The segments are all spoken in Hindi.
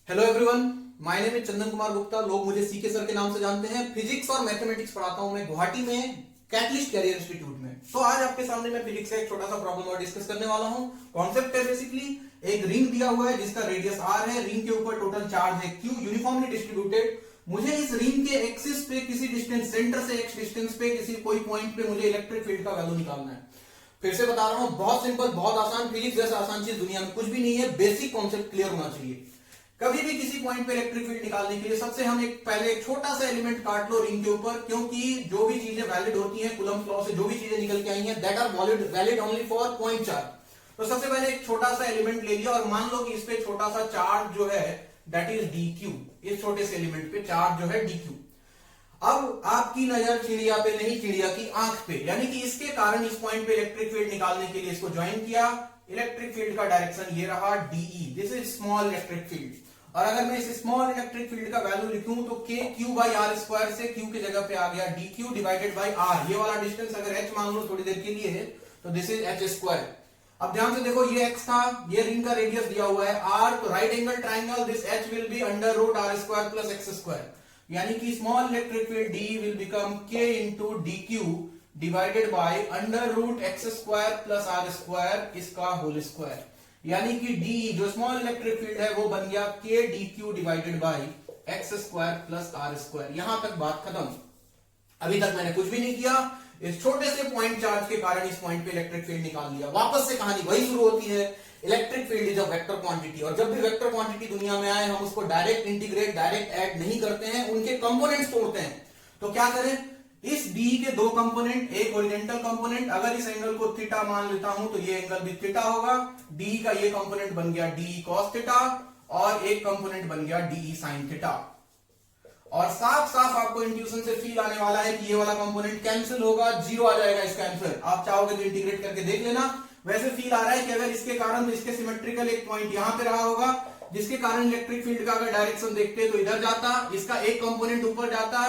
Hello everyone, my name is Chandan Kumar Gupta. लोग मुझे सीके सर के नाम से जानते हैं। फिजिक्स और मैथमेटिक्स पढ़ाता हूं मैं गुवाहाटी में कैटलिस्ट कैरियर इंस्टीट्यूट में। तो आज आपके सामने मैं फिजिक्स का एक छोटा सा प्रॉब्लम और डिस्कस करने वाला हूं। कॉन्सेप्ट है बेसिकली एक रिंग दिया हुआ है जिसका रेडियस r है। रिंग के ऊपर टोटल चार्ज है q, यूनिफॉर्मली डिस्ट्रीब्यूटेड। मुझे इस रिंग के एक्सिस पे किसी डिस्टेंस सेंटर से x डिस्टेंस पे किसी कोई पॉइंट पे मुझे इलेक्ट्रिक फील्ड का वैल्यू निकालना है। फिर से बता रहा हूं, बहुत सिंपल, बहुत आसान। फिजिक्स जैसा आसान चीज दुनिया में कुछ भी नहीं है। बेसिक कॉन्सेप्ट क्लियर होना चाहिए। कभी भी किसी पॉइंट पे इलेक्ट्रिक फील्ड निकालने के लिए सबसे हम पहले एक छोटा सा एलिमेंट काट लो रिंग के ऊपर, क्योंकि जो भी चीजें वैलिड होती हैं कूलम्ब लॉ से, जो भी चीजें निकल के आई हैं, that are valid only for point charge. तो सबसे पहले एक छोटा सा एलिमेंट ले लिया और मान लो कि इस पे छोटा सा चार्ज जो है दैट इज dq। इस छोटे से एलिमेंट पे चार्ज जो है dq। अब आपकी नजर चिड़िया पे नहीं, चिड़िया की आंख पे, यानी कि इसके कारण इस पॉइंट पे इलेक्ट्रिक फील्ड निकालने के लिए इसको ज्वाइन किया। इलेक्ट्रिक फील्ड का डायरेक्शन ये रहा dE, this is small electric field. और अगर मैं इस स्मॉल इलेक्ट्रिक फील्ड का वैल्यू लिखूं तो k q by r square से q की जगह पे आ गया dq डिवाइडेड बाई r। ये वाला डिस्टेंस अगर h मान लो थोड़ी देर के लिए तो दिस इज h स्क्वायर। अब ध्यान से देखो, ये x था, ये रिंग का रेडियस दिया हुआ है r, तो right angle triangle this h will be under root r square plus x square, यानी कि small electric field d will become k into dq divided by under root x square plus r square इसका होल स्क्वायर, यानी कि d जो स्मॉल इलेक्ट्रिक फील्ड है वो बन गया k dq divided by x square plus r square. यहां तक बात खत्म। अभी तक मैंने कुछ भी नहीं किया। इस छोटे से पॉइंट चार्ज के कारण इस पॉइंट पे इलेक्ट्रिक फील्ड निकाल लिया। वापस से कहानी वही शुरू होती है। Electric field is a vector quantity, और जब भी वेक्टर क्वांटिटी दुनिया में आए हम उसको डायरेक्ट इंटीग्रेट, डायरेक्ट ऐड नहीं करते हैं, उनके कंपोनेंट्स तोड़ते हैं। तो क्या करें, इस d के दो कंपोनेंट, एक ओरिजेंटल कंपोनेंट, अगर इस एंगल को थीटा मान लेता हूं तो ये एंगल भी थीटा होगा। d का ये कंपोनेंट बन गया d cos थीटा और एक कंपोनेंट बन गया d sin थीटा। और साफ साफ आपको इंट्यूशन से फील आने वाला है कि ये वाला कंपोनेंट कैंसिल होगा, जीरो आ जाएगा इसका आंसर। आप चाहोगे तो इंटीग्रेट करके देख लेना। वैसे फील आ रहा है कि अगर इसके कारण तो इसके सिमेट्रिकल एक पॉइंट यहां पे रहा होगा जिसके कारण इलेक्ट्रिक फील्ड का अगर डायरेक्शन देखते तो इधर जाता, इसका एक कंपोनेंट ऊपर जाता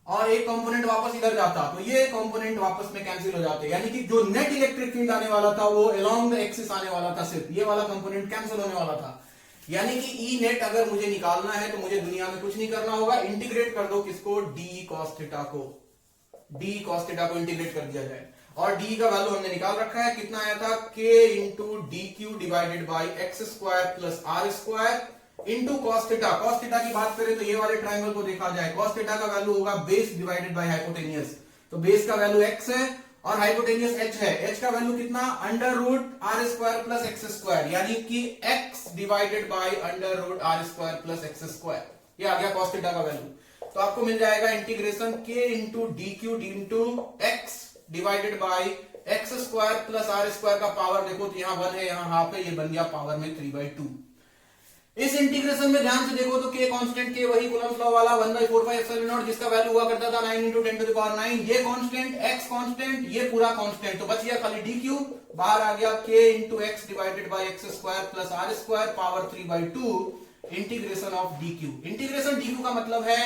और एक कंपोनेंट वापस इधर जाता, तो ये कंपोनेंट वापस में कैंसिल हो जाते, यानी कि जो नेट इलेक्ट्रिक फील्ड आने वाला था वो अलोंग द एक्सिस आने वाला था, सिर्फ ये वाला कंपोनेंट कैंसिल होने वाला था। यानी कि ई नेट अगर मुझे निकालना है तो मुझे दुनिया में कुछ नहीं करना होगा, इंटीग्रेट कर दो किसको, d cos थीटा को। d cos थीटा को इंटीग्रेट कर दिया जाए और d का वैल्यू हमने निकाल रखा है, कितना आया था, k into dq divided by x square plus r square into cos theta. cos theta की बात करें तो ये वाले ट्राइंगल को देखा जाए, cos थीटा का वैल्यू होगा बेस डिवाइडेड बाई हाइपोटेनियस, तो बेस का वैल्यू x है और हाइपोटेनियस h है। h का वैल्यू कितना, under root r square plus x square, यानी कि x divided by under root r square plus x square, ये आ गया cos थीटा का वैल्यू। तो आपको मिल जाएगा integration k into dq into x divided by x square plus r square का पावर देखो तो यहाँ 1 है, यहाँ हाफ है, ये बन गया पावर में 3/2। इस इंटीग्रेशन में ध्यान से देखो तो k कांस्टेंट, k वही कूलम्ब लॉ वाला 1/4πε0 जिसका वैल्यू हुआ करता था 9 × 10⁹, ये कांस्टेंट, x कांस्टेंट, ये पूरा कांस्टेंट, तो बच गया खाली dq, बाहर आ गया k into x divided by x square plus r square power 3/2 integration of dq। Integration dq का मतलब है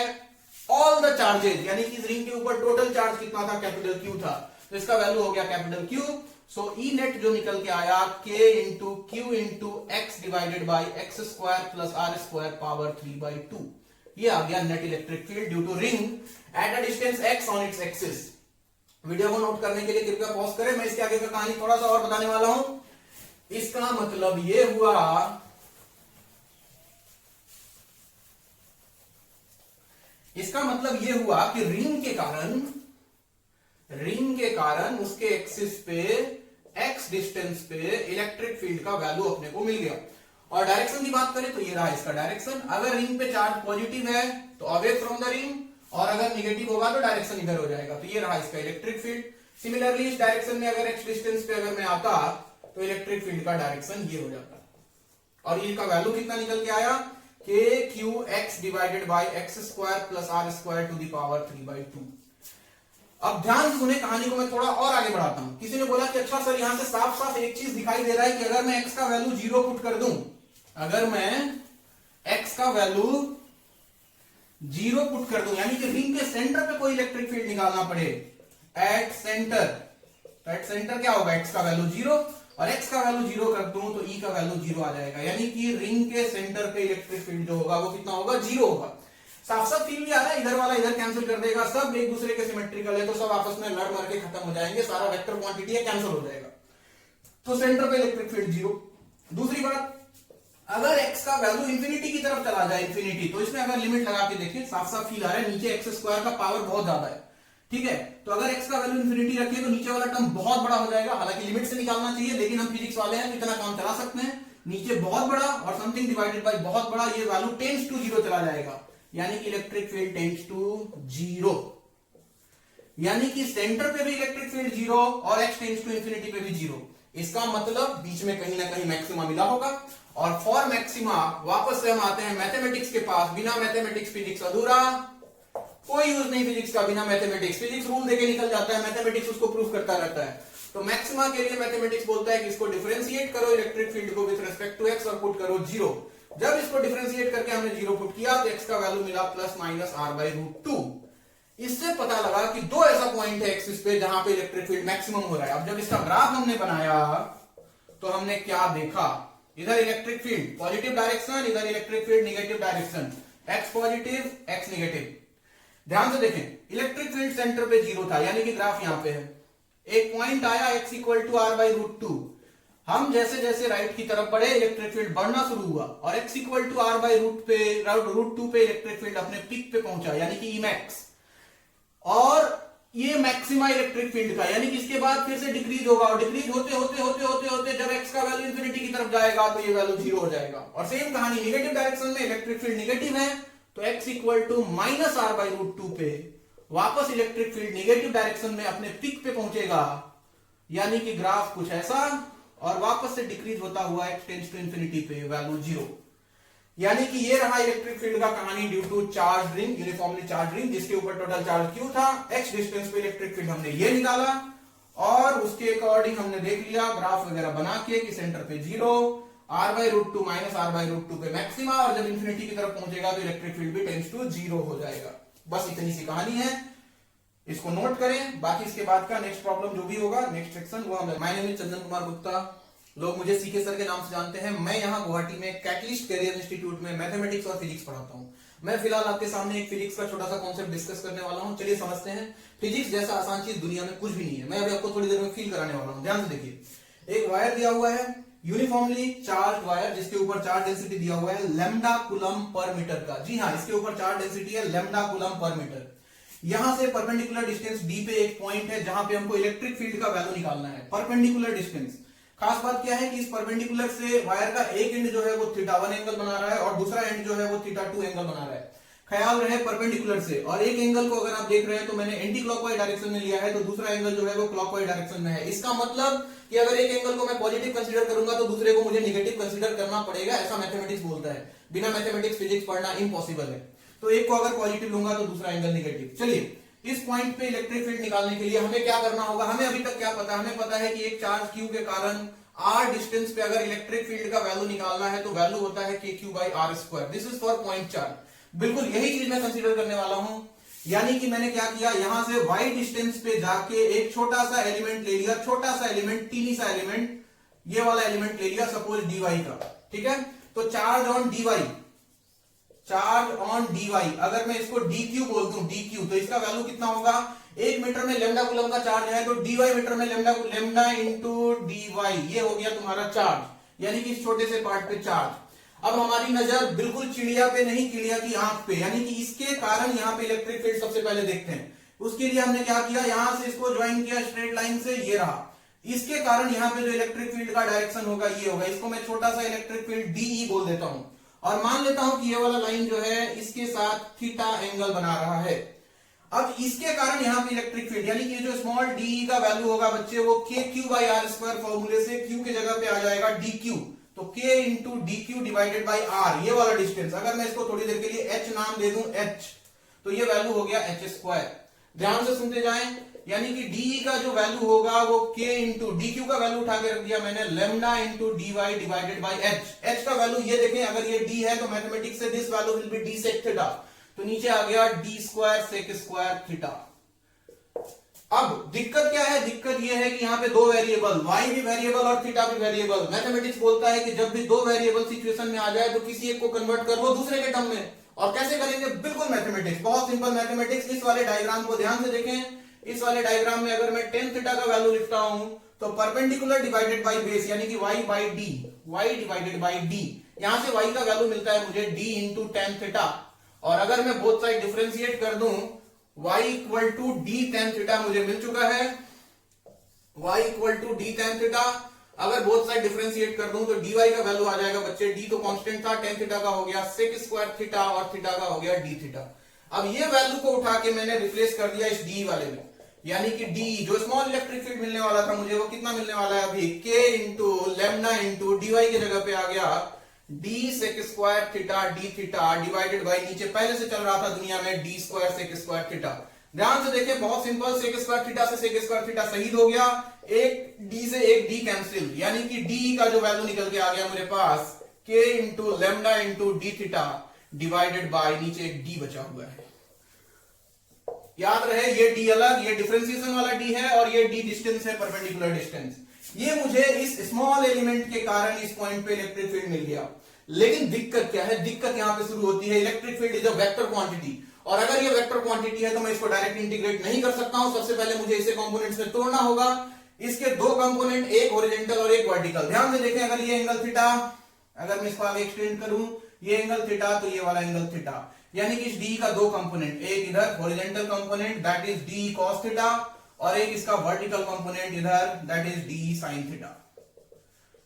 ऑल द चार्जेस, यानी कि इस रिंग के ऊपर टोटल चार्ज कितना था, कैपिटल Q था, तो इसका वैल्यू हो गया capital Q। So E net जो निकल के आया k into q into x divided by x square plus r square power 3/2, ये आ गया net electric field due to ring at a distance x on its axis. Video को नोट करने के लिए कृपया पॉज करें, मैं इसके आगे का कहानी थोड़ा सा और बताने वाला हूं। इसका मतलब ये हुआ, इसका मतलब ये हुआ कि रिंग के कारण उसके एक्सिस पे x डिस्टेंस पे इलेक्ट्रिक फील्ड का वैल्यू अपने को मिल गया। और डायरेक्शन की बात करें तो ये रहा इसका डायरेक्शन। अगर रिंग पे चार्ज पॉजिटिव है तो अवे फ्रॉम द रिंग, और अगर निगेटिव होगा तो डायरेक्शन इधर हो जाएगा, तो ये रहा इसका इलेक्ट्रिक फील्ड। सिमिलरली इस डायरेक्शन में अगर x डिस्टेंस पे अगर मैं आता तो इलेक्ट्रिक फील्ड का डायरेक्शन ये हो जाता, और ये का वैल्यू कितना निकल के आया, k q x divided by x square plus r square to the power 3/2। अब ध्यान से सुने कहानी को, मैं थोड़ा और आगे बढ़ाता हूं। किसी ने बोला कि अच्छा सर यहां से साफ साफ एक चीज दिखाई दे रहा है कि अगर मैं x का वैल्यू 0 पुट कर दूं, अगर मैं x का वैल्यू 0 पुट कर दूं, यानी कि रिंग के सेंटर पे कोई इलेक्ट्रिक फील्ड निकालना पड़े एट सेंटर, तो एट सेंटर क्या होगा, x का वैल्यू 0, और x का वैल्यू 0 कर दूं तो E का वैल्यू 0 आ जाएगा, यानी कि रिंग के सेंटर पे इलेक्ट्रिक फील्ड जो होगा वो कितना होगा, 0 होगा। साफ साफ फील भी आ रहा है, इधर वाला इधर कैंसिल कर देगा, सब एक दूसरे के सिमेट्रिकल है, तो सब आपस में लड़ मर के खत्म हो जाएंगे, सारा वेक्टर क्वांटिटी है कैंसिल हो जाएगा, तो सेंटर पे इलेक्ट्रिक फील्ड 0। दूसरी बात, अगर x का वैल्यू इंफिनिटी की तरफ चला जाए, इंफिनिटी, तो इसमें अगर लिमिट लगा के देखें, साफ साफ फील आ रहा है, नीचे एक्स स्क्वायर का पावर बहुत ज्यादा है, ठीक है, तो अगर x का वैल्यू इंफिनिटी रखें तो नीचे वाला टर्म बहुत बड़ा हो जाएगा, हालांकि लिमिट से निकालना चाहिए, लेकिन हम फिजिक्स वाले हैं तो इतना काम चला सकते हैं, नीचे बहुत बड़ा और समथिंग डिवाइडेड बाय बहुत बड़ा, ये वैल्यू टेंड्स टू 0 चला जाएगा, यानी कि इलेक्ट्रिक फील्ड टेंड्स टू 0, यानी कि सेंटर पे भी इलेक्ट्रिक फील्ड 0 और x टेंड्स टू इंफिनिटी पे भी 0। इसका मतलब बीच में कहीं ना कहीं मैक्सिमा मिला होगा, और फॉर मैक्सिमा वापस से हम आते हैं मैथमेटिक्स के पास, बिना मैथमेटिक्स फिजिक्स अधूरा, कोई यूज नहीं फिजिक्स का बिना मैथमेटिक्स, फिजिक्स रूल देके निकल जाता है, मैथमेटिक्स उसको प्रूफ करता रहता है। तो मैक्सिमा के लिए मैथमेटिक्स बोलता है कि इसको डिफरेंशिएट करो इलेक्ट्रिक फील्ड को विद रिस्पेक्ट टू एक्स और पुट करो 0। जब इसको डिफरेंशिएट करके हमने 0 पुट किया तो एक्स का वैल्यू मिला प्लस माइनस r/√2। इससे पता लगा कि दो ऐसा पॉइंट है एक्सिस पे जहां पे इलेक्ट्रिक फील्ड मैक्सिमम हो रहा है। अब जब इसका ग्राफ हमने बनाया तो हमने क्या देखा, इधर इलेक्ट्रिक फील्ड पॉजिटिव डायरेक्शन, इधर electric field negative direction, x positive x negative. ध्यान से देखें, इलेक्ट्रिक फील्ड सेंटर पे 0 था, यानी कि ग्राफ यहां पे है, एक पॉइंट आया x इक्वल टू r/√2, हम जैसे जैसे राइट की तरफ बढ़े इलेक्ट्रिक फील्ड बढ़ना शुरू हुआ और x इक्वल टू r/√2 पे इलेक्ट्रिक फील्ड अपने पीक पे पहुंचा, यानी कि Emax, और ये मैक्सिमा इलेक्ट्रिक फील्ड का, यानी कि इसके बाद फिर से डिक्रीज होगा, और डिक्रीज होते होते होते होते होते जब x का वैल्यू इंफिनिटी की तरफ जाएगा तो ये वैल्यू 0 हो जाएगा। और सेम कहानी नेगेटिव डायरेक्शन में, इलेक्ट्रिक फील्ड नेगेटिव है तो x equal to minus r/√2 पे वापस इलेक्ट्रिक फील्ड नेगेटिव डायरेक्शन में अपने पीक पे पहुंचेगा, यानी कि ग्राफ कुछ ऐसा, और वापस से डिक्रीज होता हुआ x टेंड्स टू इंफिनिटी पे वैल्यू 0, यानी कि ये रहा इलेक्ट्रिक फील्ड का कहानी due to charge ring, uniformly charge ring, जिसके ऊपर टोटल चार्ज q था, x डिस्टेंस पे इलेक्ट्रिक फील्ड हमने ये निकाला, और उसके अकॉर्डिंग हमने देख लिया ग्राफ वगैरह बना के कि सेंटर पे 0, r/√2 माइनस r/√2 पे मैक्सिमा, और जब इंफिनिटी की तरफ पहुंचेगा तो इलेक्ट्रिक फील्ड भी टेंड्स टू 0 हो जाएगा। बस इतनी सी कहानी है, इसको नोट करें, बाकी इसके बाद का नेक्स्ट प्रॉब्लम जो भी होगा नेक्स्ट सेक्शन वो हम। My name is Chandan Kumar Gupta, लोग मुझे सीके सर के नाम से जानते हैं। मैं यहाँ गुवाहाटी में कैटलिस्ट कैरियर इंस्टीट्यूट में मैथमेटिक्स और फिजिक्स पढ़ाता हूँ। मैं फिलहाल आपके सामने एक फिजिक्स का छोटा सा कॉन्सेप्ट डिस्कस करने वाला हूँ। चलिए समझते हैं। फिजिक्स जैसा आसान चीज दुनिया में कुछ भी नहीं है। मैं अभी आपको थोड़ी देर में फील कराने वाला हूँ। ध्यान से देखिए, एक वायर दिया हुआ है, यूनिफॉर्मली चार्ज वायर, जिसके ऊपर चार्ज डेंसिटी दिया हुआ है लैम्डा कूलम पर मीटर का। जी हाँ, इसके ऊपर चार्ज डेंसिटी है लैम्डा कूलम पर मीटर। यहां से परपेंडिकुलर डिस्टेंस d पे एक पॉइंट है जहां पे हमको इलेक्ट्रिक फील्ड का वैल्यू निकालना है। परपेंडिकुलर डिस्टेंस, खास बात क्या है कि इस परपेंडिकुलर से वायर का एक एंड जो है वो θ1 एंगल बना रहा है और दूसरा एंड जो है वो θ2 एंगल बना रहा है। ख्याल रहे परपेंडिकुलर से, और एक एंगल को अगर आप देख रहे हैं तो मैंने एंटी क्लॉकवाइज डायरेक्शन में लिया है, तो दूसरा एंगल जो है वो क्लॉकवाइज डायरेक्शन में है। इसका मतलब कि अगर एक एंगल को मैं पॉजिटिव कंसीडर करूंगा तो दूसरे को मुझे नेगेटिव कंसीडर करना पड़ेगा, ऐसा मैथमेटिक्स बोलता है। बिना मैथमेटिक्स फिजिक्स पढ़ना इम्पॉसिबल है। तो एक को अगर पॉजिटिव लूंगा तो दूसरा एंगल नेगेटिव। चलिए, इस पॉइंट पे इलेक्ट्रिक फील्ड निकालने के लिए हमें क्या करना होगा? हमें अभी तक क्या पता? हमें पता है कि एक चार्ज q के कारण r डिस्टेंस पे अगर इलेक्ट्रिक फील्ड का वैल्यू निकालना है तो वैल्यू होता है kq/r²। This is for point charge. बिल्कुल यही चीज मैं कंसीडर करने वाला हूं। यानी कि मैंने क्या किया, यहां से y डिस्टेंस पे जाके एक छोटा सा एलिमेंट ले लिया, छोटा सा एलिमेंट, टीनी सा एलिमेंट, ये वाला एलिमेंट ले लिया सपोज dy का। ठीक है, तो charge on dy, charge on dy, अगर मैं इसको dq बोल दूं, dq, तो इसका वैल्यू कितना होगा? 1 मीटर में लैम्डा कूलम का चार्ज है तो dy मीटर में लैम्डा इंटू dy, ये हो गया तुम्हारा चार्ज, यानी कि इस छोटे से पार्ट पे चार्ज। अब हमारी नजर बिल्कुल चिड़िया पे नहीं, चिड़िया की आंख पे, यानी कि इसके कारण यहाँ पे इलेक्ट्रिक फील्ड सबसे पहले देखते हैं। उसके लिए हमने क्या किया, यहां से इसको ज्वाइन किया स्ट्रेट लाइन से, ये रहा। इसके कारण यहाँ पे जो इलेक्ट्रिक फील्ड का डायरेक्शन होगा ये होगा। इसको मैं छोटा सा इलेक्ट्रिक फील्ड DE बोल देता हूं, और मान लेता हूं कि ये वाला लाइन जो है इसके साथ थीटा एंगल बना रहा है। अब इसके कारण यहाँ पे इलेक्ट्रिक फील्ड, यानी कि जो स्मॉल डी का वैल्यू होगा बच्चे, वो kq/r² फॉर्मूले से q के जगह पे आ जाएगा dq, तो k into dq divided by r, ये वाला डिस्टेंस। अगर मैं इसको थोड़ी देर के लिए h नाम दे दूं, h, तो ये वैल्यू हो गया h²। ध्यान से सुनते जाएं, यानी कि डी का जो वैल्यू होगा वो k इंटू dq का वैल्यू उठा के रख दिया मैंने lambda into dy divided by h। h का वैल्यू ये देखें, अगर ये d है तो मैथमेटिक्स से this value will be d sec theta, तो नीचे आ गया d² sec² थीटा। अब दिक्कत क्या है, दिक्कत यह है कि यहाँ पे दो वेरिएबल, y भी वेरिएबल और थीटा भी वेरिएबल। मैथमेटिक्स बोलता है कि जब भी दो वेरिएबल सिचुएशन में आ जाए तो किसी एक को कन्वर्ट कर लो दूसरे के टर्म में। और कैसे करेंगे, बिल्कुल मैथमेटिक्स, बहुत सिंपल मैथमेटिक्स। इस वाले डायग्राम को ध्यान से देखें। इस वाले डायग्राम में अगर मैं tan थीटा का वैल्यू लिखता हूं तो परपेंडिकुलर डिवाइडेड बाई बेस यानी कि y by D, y divided by D, यहां से y का वैल्यू मिलता है मुझे d इंटू tan थीटा। और अगर मैं बोथ साइड डिफरेंशिएट कर दूं, y equal to d tan theta मुझे मिल चुका है, y equal to d tan theta. अगर बोथ साइड डिफरेंशिएट कर दूं तो dy का वैल्यू आ जाएगा बच्चे, d तो कांस्टेंट था, tan थीटा का हो गया sec स्क्वायर थीटा और थीटा का हो गया d थीटा। अब ये वैल्यू को उठा के मैंने रिप्लेस कर दिया इस d वाले में, यानी कि d जो स्मॉल इलेक्ट्रिक फील्ड मिलने वाला था मुझे, वो कितना मिलने वाला है अभी, k into lambda into dy की जगह पे आ गया d sec square theta d theta divided by, नीचे पहले से चल रहा था दुनिया में d square sec square theta. ध्यान से देखें, बहुत सिंपल, सेक स्क्वायर थीटा से सेक स्क्वायर थीटा शहीद हो गया, एक d से एक d कैंसिल, यानी कि d का जो वैल्यू निकल के आ गया मेरे पास k into lambda into d theta divided by, नीचे एक d बचा हुआ है। याद रहे ये d अलग, ये डिफरेंशिएशन वाला d है और ये d डिस्टेंस है, परपेंडिकुलर डिस्टेंस। ये मुझे इस स्मॉल एलिमेंट के कारण इस पॉइंट पे इलेक्ट्रिक फील्ड मिल गया। लेकिन दिक्कत क्या है, दिक्कत यहां पे शुरू होती है, electric field is a vector quantity, और अगर ये वेक्टर क्वांटिटी है तो मैं इसको डायरेक्ट इंटीग्रेट नहीं कर सकता हूं। सबसे पहले मुझे इसे कंपोनेंट्स में तोड़ना होगा। इसके दो कंपोनेंट, एक हॉरिजॉन्टल और एक वर्टिकल। ध्यान से देखें, अगर ये एंगल थीटा, अगर मैं इसको आगे एक्सटेंड करूं, ये एंगल थीटा तो ये वाला एंगल थीटा, यानी कि इस d का दो कंपोनेंट, एक इधर horizontal component that is d cos theta, और एक इसका वर्टिकल कंपोनेंट इधर that is d sin theta.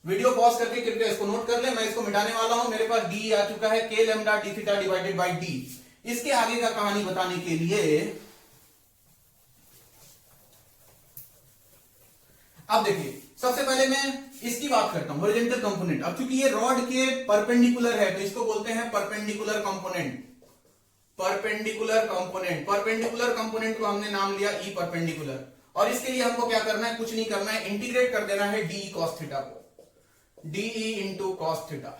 Video pause करके कृपया इसको नोट कर ले, मैं इसको मिटाने वाला हूं। मेरे पास d आ चुका है k lambda d theta divided by d। इसके आगे का कहानी बताने के लिए अब देखिए, सबसे पहले मैं इसकी बात करता हूं, हॉरिजॉन्टल कंपोनेंट। अब चूंकि ये रॉड के परपेंडिकुलर है तो इसको बोलते हैं perpendicular component. Perpendicular component, perpendicular component को हमने नाम लिया ई परपेंडिकुलर, और इसके लिए हमको क्या करना है, कुछ नहीं करना है, इंटीग्रेट कर देना है डी कॉस थीटा को, डीई इंटू कॉस थीटा।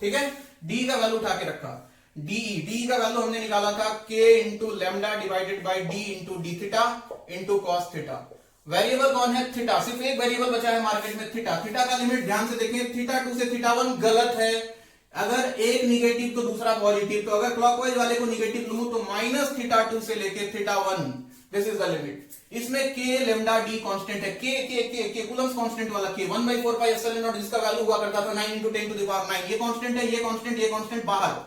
ठीक है, डी का वैल्यू उठा के रखा, डी का वैल्यू हमने निकाला था k into lambda divided by D into D theta into cos theta. Variable कौन है, थीटा, सिर्फ एक वेरिएबल बचा है मार्केट में, थीटा। थीटा का लिमिट ध्यान से देखें, थीटा 2 से थीटा 1 गलत है। अगर एक निगेटिव तो दूसरा पॉजिटिव, तो अगर क्लॉकवाइज वाले को निगेटिव लूं तो माइनस थीटा 2 से लेके theta 1, this is the limit. इसमें k लेमडा d कांस्टेंट है, k कूलम्स कांस्टेंट वाला k 1/4 पाई एप्सिलॉन नॉट, जिसका वैल्यू हुआ करता था 9 × 10⁻⁹। ये कांस्टेंट है, ये कांस्टेंट बाहर,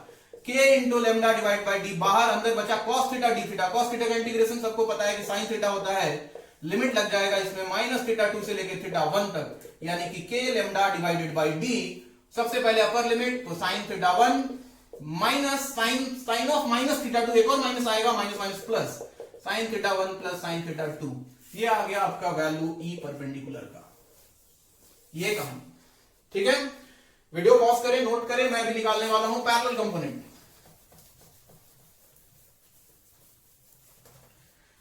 k into lambda divide by D बाहर, अंदर बचा cos theta d theta. cos theta का इंटीग्रेशन सबको पता है कि sin थीटा होता है, लिमिट लग जाएगा इसमें माइनस थीटा 2 से लेके थीटा 1 तक, यानी कि k lambda divided by d. सबसे पहले अपर लिमिट तो sin theta 1 minus sine of minus theta 2, एक और माइनस आएगा, minus minus plus, sin theta 1 plus sin theta 2। ये आ गया आपका वैल्यू ई परपेंडिकुलर का, ये कहानी। ठीक है, वीडियो पॉज करें, नोट करें, मैं भी निकालने वाला हूं पैरेलल कंपोनेंट।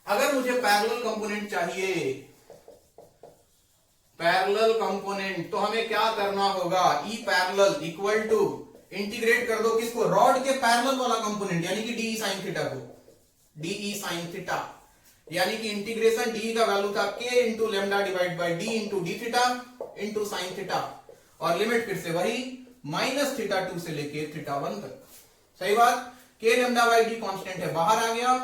अगर मुझे पैरेलल कंपोनेंट चाहिए, पैरेलल कंपोनेंट, तो हमें क्या करना होगा, E parallel equal to integrate कर दो किसको, रॉड के पैरेलल वाला कंपोनेंट, यानी कि डी साइन थीटा को, डी साइन थीटा, यानी कि इंटीग्रेशन डी का वैल्यू था k into lambda divide by D into D theta into sine theta, और लिमिट फिर से वही माइनस थीटा 2 से लेके थीटा 1 तक। सही बात, k lambda by D constant है, बाहर आ गया,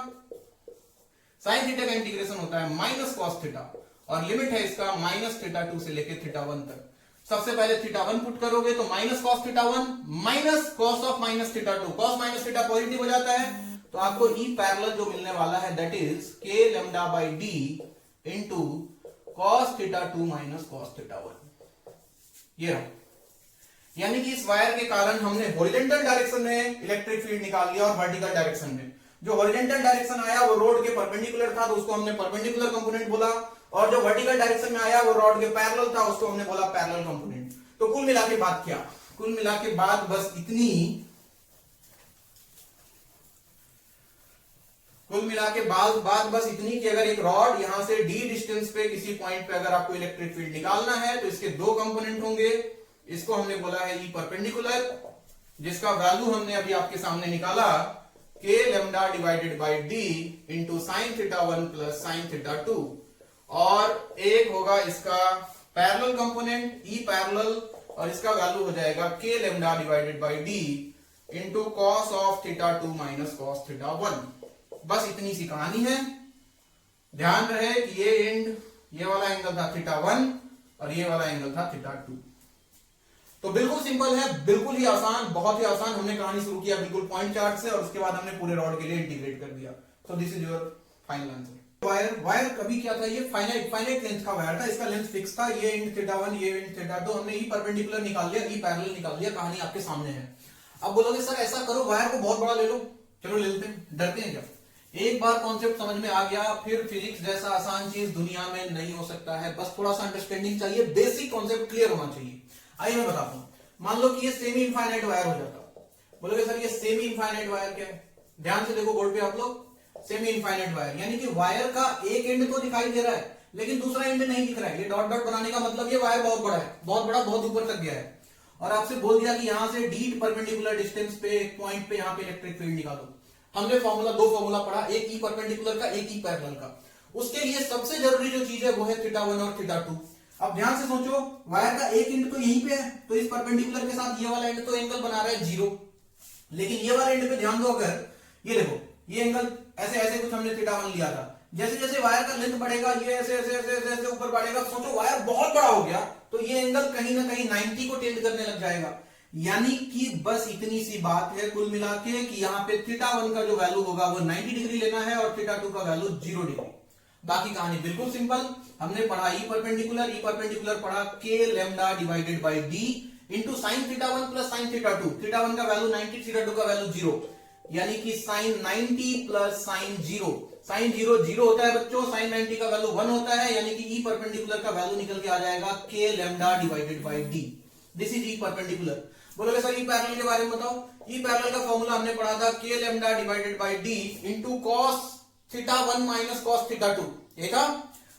साइन थीटा का इंटीग्रेशन होता है माइनस कॉस थीटा, और लिमिट है इसका माइनस थीटा 2 से लेके थीटा 1 तक। सबसे पहले थीटा 1 पुट करोगे तो minus cos theta 1 minus cos of minus theta 2, cos minus theta positive हो जाता है, तो आपको ई पैरेलल जो मिलने वाला है that is k lambda by D into cos theta 2 minus cos theta 1। ये रहा, यानी कि इस वायर के कारण हमने हॉरिजॉन्टल डायरेक्शन में इलेक्ट्रिक फील्ड निकाल लिया, और वर्टिकल डायरेक्शन में जो हॉरिजॉन्टल डायरेक्शन आया वो रोड के परपेंडिकुलर था तो उसको हमने परपेंडिकुलर कंपोनेंट बोला, और जो वर्टिकल डायरेक्शन में आया वो रॉड के पैरेलल था, उसको हमने बोला पैरेलल कंपोनेंट। तो कुल मिला के बात क्या, कुल मिला के बात बस इतनी, कुल मिला के बात बस इतनी कि अगर एक रॉड यहां से d डिस्टेंस पे किसी पॉइंट पे अगर आपको इलेक्ट्रिक फील्ड निकालना है तो इसके दो कंपोनेंट होंगे। इसको हमने बोला है ई परपेंडिकुलर, जिसका वैल्यू हमने अभी आपके सामने निकाला k lambda divided by d into sine theta 1 plus sine theta 2, और एक होगा इसका पैरेलल कंपोनेंट ई पैरेलल, और इसका वैल्यू हो जाएगा k lambda divided by d into cos of theta 2 minus cos theta 1। बस इतनी सी कहानी है। ध्यान रहे कि ये एंड, ये वाला एंगल था थीटा 1 और ये वाला एंगल था थीटा 2। तो बिल्कुल सिंपल है, बिल्कुल ही आसान, बहुत ही आसान। हमने कहानी शुरू किया बिल्कुल पॉइंट चार्ट से और उसके बाद हमने पूरे रॉड के लिए इंटीग्रेट कर दिया। So this is your final answer. Wire कभी क्या था, ये फाइनाइट लेंथ का वायर था, इसका लेंथ फिक्स था। ये एंड थीटा 1, ये एंड थीटा 2, हमने ई परपेंडिकुलर निकाल लिया, ई पैरेलल निकाल लिया। कहानी आपके सामने है। अब बोलोगे सर ऐसा करो, वायर को बहुत बड़ा ले लो। चलो ले लेते हैं, डरते हैं क्या? एक बार कॉन्सेप्ट समझ में आ गया, फिर फिजिक्स जैसा आसान चीज दुनिया में नहीं हो सकता है। बस थोड़ा सा अंडरस्टैंडिंग चाहिए, बेसिक कॉन्सेप्ट क्लियर होना चाहिए। आइए मैं बताता हूं। मान लो कि ये सेमी इनफाइनाइट वायर हो जाता। बोलोगे सर ये सेमी इनफाइनाइट वायर क्या है? ध्यान से देखो बोर्ड पे आप लोग, सेमी इनफाइनाइट वायर यानी कि वायर का एक एंड तो दिखाई दे रहा है लेकिन दूसरा एंड नहीं दिख रहा है। ये डॉट डॉट बनाने का मतलब ये वायर बहुत बड़ा है, बहुत बड़ा, बहुत ऊपर तक गया है। और आपसे बोल दिया कि यहां से डी परपेंडिकुलर डिस्टेंस पे एक पॉइंट पे यहां पे इलेक्ट्रिक फील्ड निकालो। हमने दो फॉर्मूला पढ़ा, एक ई परपेंडिकुलर का, एक ई पैरेलल का। उसके लिए सबसे जरूरी जो चीज है वो है थीटा 1 और थीटा 2। अब ध्यान से सोचो, वायर का एक एंड तो यहीं पे है, तो इस परपेंडिकुलर के साथ ये वाला एंड तो एंगल बना रहा है 0। लेकिन ये वाला एंड पे ध्यान दो, अगर ये देखो ये एंगल ऐसे ऐसे कुछ हमने थीटा 1 लिया था, जैसे जैसे वायर का लेंथ बढ़ेगा ये ऐसे ऐसे ऐसे ऐसे, ऐसे ऊपर बढ़ेगा। सोचो वायर बहुत बड़ा हो गया तो ये एंगल कहीं ना कहीं 90 को टेंड करने लग जाएगा। यानी कि बस इतनी सी बात है कुल मिला के कि यहाँ पे थीटा 1 का जो वैल्यू होगा वो 90 डिग्री लेना है और थीटा 2 का वैल्यू 0 डिग्री। बाकी कहानी बिल्कुल सिंपल। हमने पढ़ा ई परपेंडिकुलर पढ़ा k lambda divided by d into sine theta 1 plus sine theta 2। Theta 1 का वैल्यू 90, थीटा 2 का वैल्यू 0, यानी कि साइन 90 प्लस साइन 0। साइन 0 0 होता है बच्चों, साइन 90 का वैल्यू 1 होता है, यानी कि ई परपेंडिकुलर का वैल्यू निकल के आ जाएगा k lambda divided by d। This is E perpendicular. बोलोगे सर ई पैरेलल के बारे में बताओ। ई पैरेलल का फॉर्मूला हमने पढ़ा था k lambda divided by d into cos theta 1 minus cos theta 2। ये था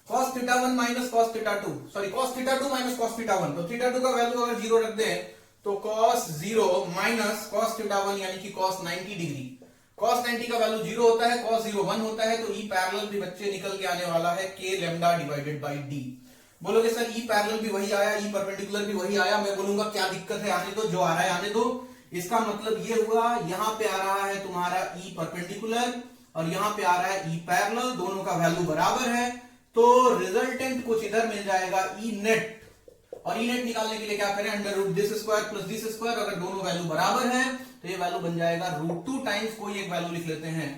cos theta 1 minus cos theta 2, sorry cos theta 2 minus cos theta 1। तो थीटा 2 का वैल्यू अगर 0 रख दे तो कॉस 0 माइनस कॉस थीटा 1 यानी कि कॉस 90 डिग्री। कॉस 90 का वैल्यू 0 होता है, कॉस 0 1 होता है, तो ई पैरेलल भी बच्चे निकल के आने वाला है k lambda divided by d। बोलोगे सर ई पैरेलल भी वही आया, ई परपेंडिकुलर भी वही आया। मैं बोलूंगा क्या दिक्कत है, आने दो, जो आ रहा है आने दो। इसका मतलब ये हुआ यहां पे आ रहा है तुम्हारा ई परपेंडिकुलर और यहां पे आ रहा है ई पैरेलल, दोनों का वैल्यू बराबर है, तो रिजल्टेंट कुछ इधर मिल जाएगा ई नेट। और ई नेट निकालने के लिए क्या करें, under root this square plus this square. अगर दोनों वैल्यू बराबर है तो ये वैल्यू बन जाएगा √2 टाइम्स कोई एक वैल्यू लिख लेते हैं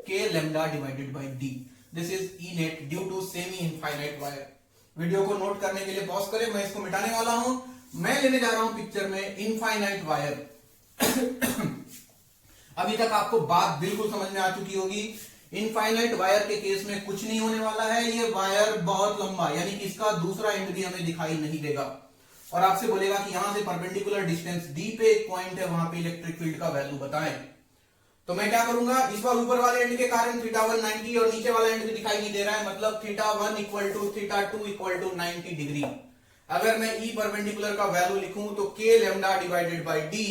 k lambda divided by d। This is E net due to semi infinite wire. Video को नोट करने के लिए पॉज करें, मैं इसको मिटाने वाला हूं। मैं लेने जा रहा हूं पिक्चर में इनफाइनाइट वायर। अभी तक आपको बात बिल्कुल समझ में आ चुकी होगी। इनफाइनाइट वायर के केस में कुछ नहीं होने वाला है, ये वायर बहुत लंबा, यानी कि इसका दूसरा एंड भी हमें दिखाई नहीं देगा। और आपसे बोलेगा कि यहां से परपेंडिकुलर डिस्टेंस d पे एक पॉइंट है, वहां पे इलेक्ट्रिक फील्ड का वैल्यू बताएं। तो मैं क्या करूंगा, इस बार ऊपर वाले एंड के कारण थीटा 1 90 और नीचे वाला एंड भी दिखाई नहीं दे रहा है, मतलब theta 1 equal to theta 2 equal to 90 degree. अगर मैं ई परपेंडिकुलर का वैल्यू लिखूं तो k lambda divided by d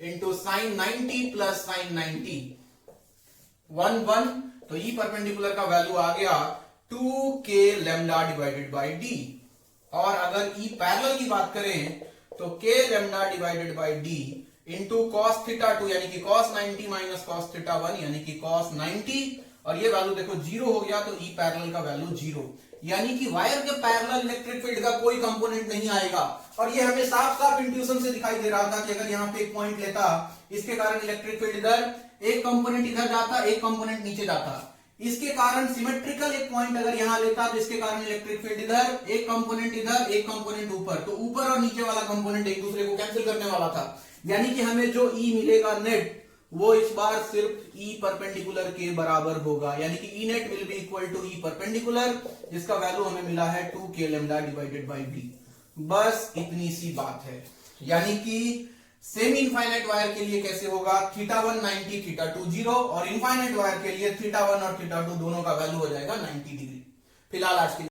into sine 90 plus sine 90 1 1, तो ई परपेंडिकुलर का वैल्यू आ गया 2k lambda divided by d। और अगर ई पैरेलल की बात करें तो k lambda divided by d into cos theta 2 यानी कि कॉस 90 माइनस कॉस थीटा 1 यानी कि कॉस 90, और ये वैल्यू देखो 0 हो गया, तो ई पैरेलल का वैल्यू 0, यानी कि वायर के पैरेलल इलेक्ट्रिक फील्ड का कोई कंपोनेंट नहीं आएगा। और ये हमें साफ साफ इंट्यूशन से दिखाई दे रहा था कि अगर यहाँ पे एक पॉइंट लेता, इसके कारण इलेक्ट्रिक फील्ड इधर, एक कंपोनेंट इधर जाता, एक कंपोनेंट नीचे जाता। इसके कारण सिमेट्रिकल एक पॉइंट अगर यहां लेता तो इसके कारण इलेक्ट्रिक फील्ड इधर, एक कंपोनेंट इधर, एक कंपोनेंट ऊपर, तो ऊपर और नीचे वाला कंपोनेंट एक दूसरे को कैंसिल करने वाला था। यानी कि हमें जो ई मिलेगा नेट, वो इस बार सिर्फ ई परपेंडिकुलर के बराबर होगा, यानी कि E net will be equal to E perpendicular, जिसका वैल्यू हमें मिला है 2k lambda divided by d। बस इतनी सी बात है। यानी कि सेमी इनफाइनाइट वायर के लिए कैसे होगा, थीटा 1 90 थीटा 2 0, और इनफाइनाइट वायर के लिए थीटा 1 और थीटा 2 दोनों का वैल्यू हो जाएगा 90 डिग्री। फिलहाल आज के